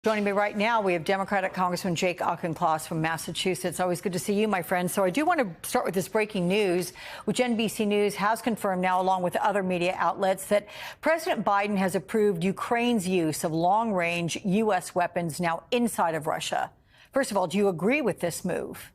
Joining me right now, we have Democratic Congressman Jake Auchincloss from Massachusetts. Always good to see you, my friend. So I do want to start with this breaking news, which NBC News has confirmed now, along with other media outlets, that President Biden has approved Ukraine's use of long-range U.S. weapons now inside of Russia. First of all, do you agree with this move?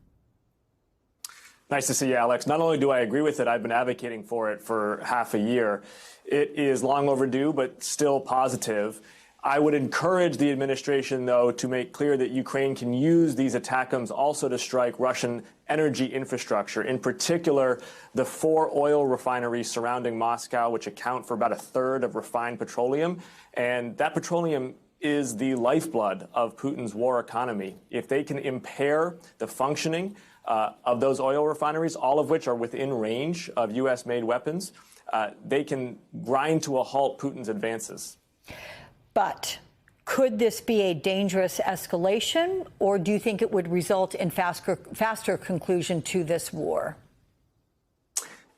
Nice to see you, Alex. Not only do I agree with it, I've been advocating for it for half a year. It is long overdue, but still positive. I would encourage the administration, though, to make clear that Ukraine can use these ATACMS also to strike Russian energy infrastructure, in particular the 4 oil refineries surrounding Moscow, which account for about a third of refined petroleum. And that petroleum is the lifeblood of Putin's war economy. If they can impair the functioning of those oil refineries, all of which are within range of U.S.-made weapons, they can grind to a halt Putin's advances. But could this be a dangerous escalation, or do you think it would result in faster conclusion to this war?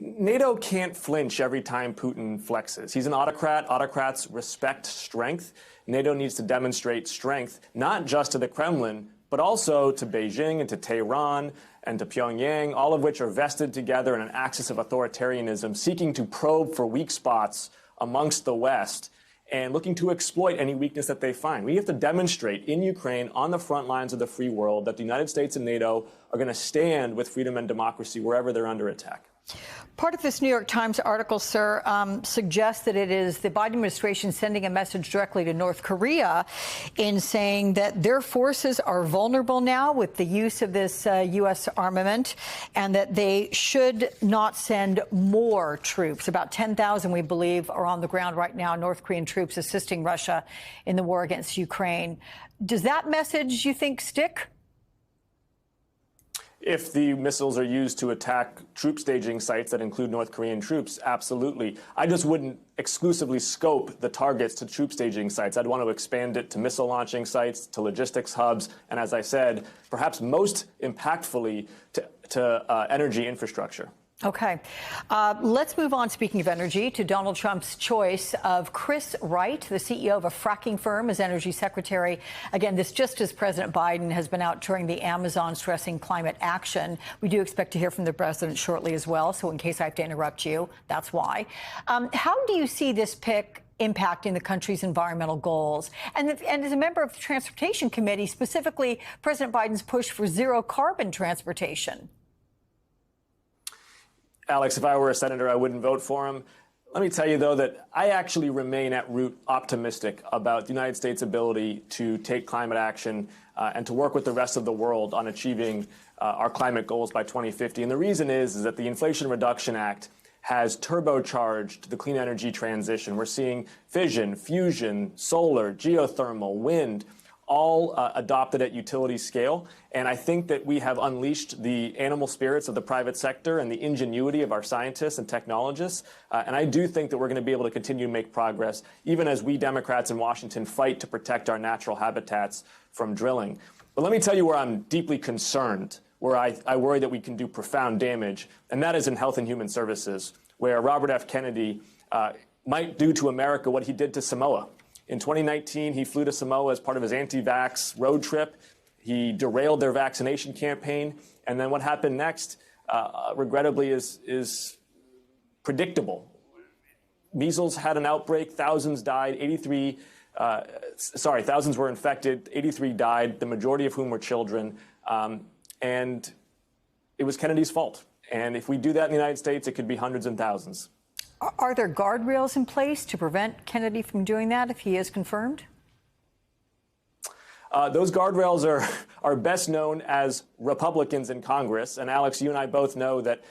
NATO can't flinch every time Putin flexes. He's an autocrat. Autocrats respect strength. NATO needs to demonstrate strength, not just to the Kremlin, but also to Beijing and to Tehran and to Pyongyang, all of which are vested together in an axis of authoritarianism, seeking to probe for weak spots amongst the West and looking to exploit any weakness that they find. We have to demonstrate in Ukraine, on the front lines of the free world, that the United States and NATO are going to stand with freedom and democracy wherever they're under attack. Part of this New York Times article, sir, suggests that it is the Biden administration sending a message directly to North Korea in saying that their forces are vulnerable now with the use of this U.S. armament, and that they should not send more troops. About 10,000, we believe, are on the ground right now, North Korean troops assisting Russia in the war against Ukraine. Does that message, you think, stick? If the missiles are used to attack troop staging sites that include North Korean troops, absolutely. I just wouldn't exclusively scope the targets to troop staging sites. I'd want to expand it to missile launching sites, to logistics hubs, and as I said, perhaps most impactfully to energy infrastructure. Okay. Let's move on, speaking of energy, to Donald Trump's choice of Chris Wright, the CEO of a fracking firm, as energy secretary. Again, this just as President Biden has been out touring the Amazon stressing climate action. We do expect to hear from the president shortly as well, so in case I have to interrupt you, that's why. How do you see this pick impacting the country's environmental goals? And as a member of the Transportation Committee, specifically President Biden's push for zero carbon transportation? Alex, if I were a senator, I wouldn't vote for him. Let me tell you, though, that I actually remain at root optimistic about the United States' ability to take climate action and to work with the rest of the world on achieving our climate goals by 2050. And the reason is that the Inflation Reduction Act has turbocharged the clean energy transition. We're seeing fission, fusion, solar, geothermal, wind, all adopted at utility scale. And I think that we have unleashed the animal spirits of the private sector and the ingenuity of our scientists and technologists. And I do think that we're going to be able to continue to make progress, even as we Democrats in Washington fight to protect our natural habitats from drilling. But let me tell you where I'm deeply concerned, where I worry that we can do profound damage, and that is in health and human services, where Robert F. Kennedy might do to America what he did to Samoa. In 2019, he flew to Samoa as part of his anti-vax road trip. He derailed their vaccination campaign. And then what happened next, regrettably, is predictable. Measles had an outbreak. Thousands died. Thousands were infected. 83 died, the majority of whom were children. And it was Kennedy's fault. And if we do that in the United States, it could be hundreds and thousands. Are there guardrails in place to prevent Kennedy from doing that if he is confirmed? Those guardrails are best known as Republicans in Congress. And Alex, you and I both know that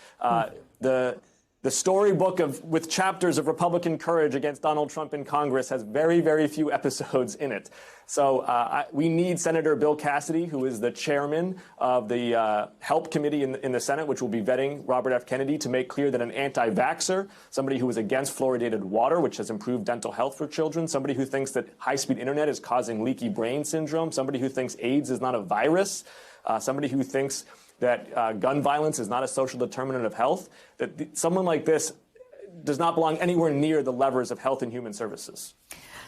the storybook with chapters of Republican courage against Donald Trump in Congress has very, very few episodes in it. So we need Senator Bill Cassidy, who is the chairman of the HELP committee in the Senate, which will be vetting Robert F. Kennedy, to make clear that an anti-vaxxer, somebody who is against fluoridated water, which has improved dental health for children, somebody who thinks that high-speed internet is causing leaky brain syndrome, somebody who thinks AIDS is not a virus, somebody who thinks that gun violence is not a social determinant of health, that someone like this does not belong anywhere near the levers of health and human services.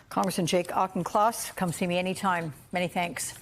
Congressman Jake Auchincloss, come see me anytime. Many thanks.